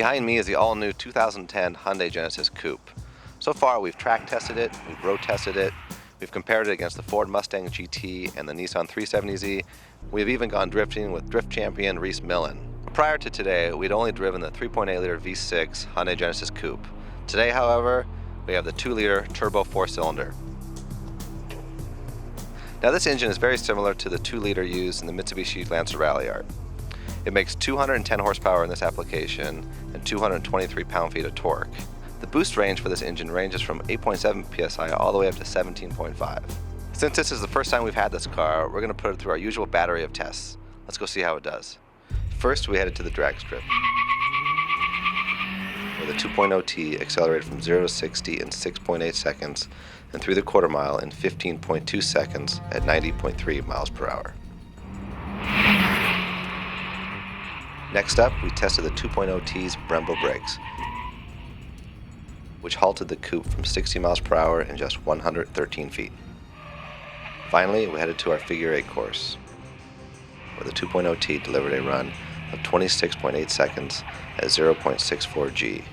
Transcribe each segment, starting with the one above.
Behind me is the all-new 2010 Hyundai Genesis Coupe. So far, we've track tested it, we've road tested it, we've compared it against the Ford Mustang GT and the Nissan 370Z. We've even gone drifting with drift champion Reese Millen. Prior to today, we'd only driven the 3.8-liter V6 Hyundai Genesis Coupe. Today, however, we have the 2-liter turbo 4-cylinder. Now this engine is very similar to the 2-liter used in the Mitsubishi Lancer Ralliart. It makes 210 horsepower in this application and 223 pound-feet of torque. The boost range for this engine ranges from 8.7 psi all the way up to 17.5. Since this is the first time we've had this car, we're going to put it through our usual battery of tests. Let's go see how it does. First, we headed to the drag strip, where the 2.0T accelerated from 0 to 60 in 6.8 seconds and through the quarter mile in 15.2 seconds at 90.3 miles per hour. Next up, we tested the 2.0T's Brembo brakes, which halted the coupe from 60 miles per hour in just 113 feet. Finally, we headed to our figure 8 course, where the 2.0T delivered a run of 26.8 seconds at 0.64 G.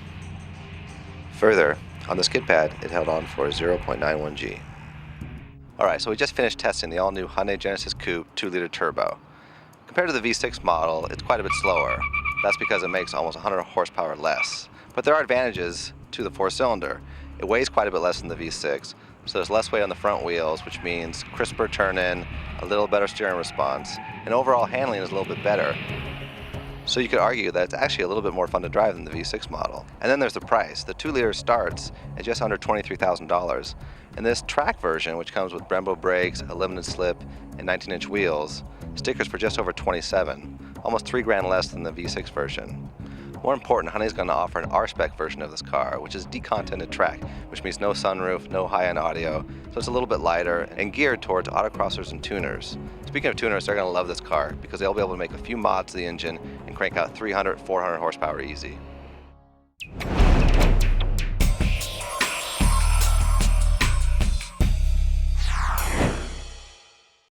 Further, on the skid pad, it held on for 0.91 G. Alright, so we just finished testing the all-new Hyundai Genesis Coupe 2-liter turbo. Compared to the V6 model, it's quite a bit slower. That's because it makes almost 100 horsepower less. But there are advantages to the 4-cylinder. It weighs quite a bit less than the V6, so there's less weight on the front wheels, which means crisper turn-in, a little better steering response, and overall handling is a little bit better. So you could argue that it's actually a little bit more fun to drive than the V6 model. And then there's the price. The 2-liter starts at just under $23,000. And this track version, which comes with Brembo brakes, a limited slip, and 19-inch wheels, stickers for just over $27,000, almost $3,000 less than the V6 version. More important, Hyundai's going to offer an R-Spec version of this car, which is decontented track, which means no sunroof, no high-end audio, so it's a little bit lighter and geared towards autocrossers and tuners. Speaking of tuners, they're going to love this car because they'll be able to make a few mods to the engine and crank out 300, 400 horsepower easy.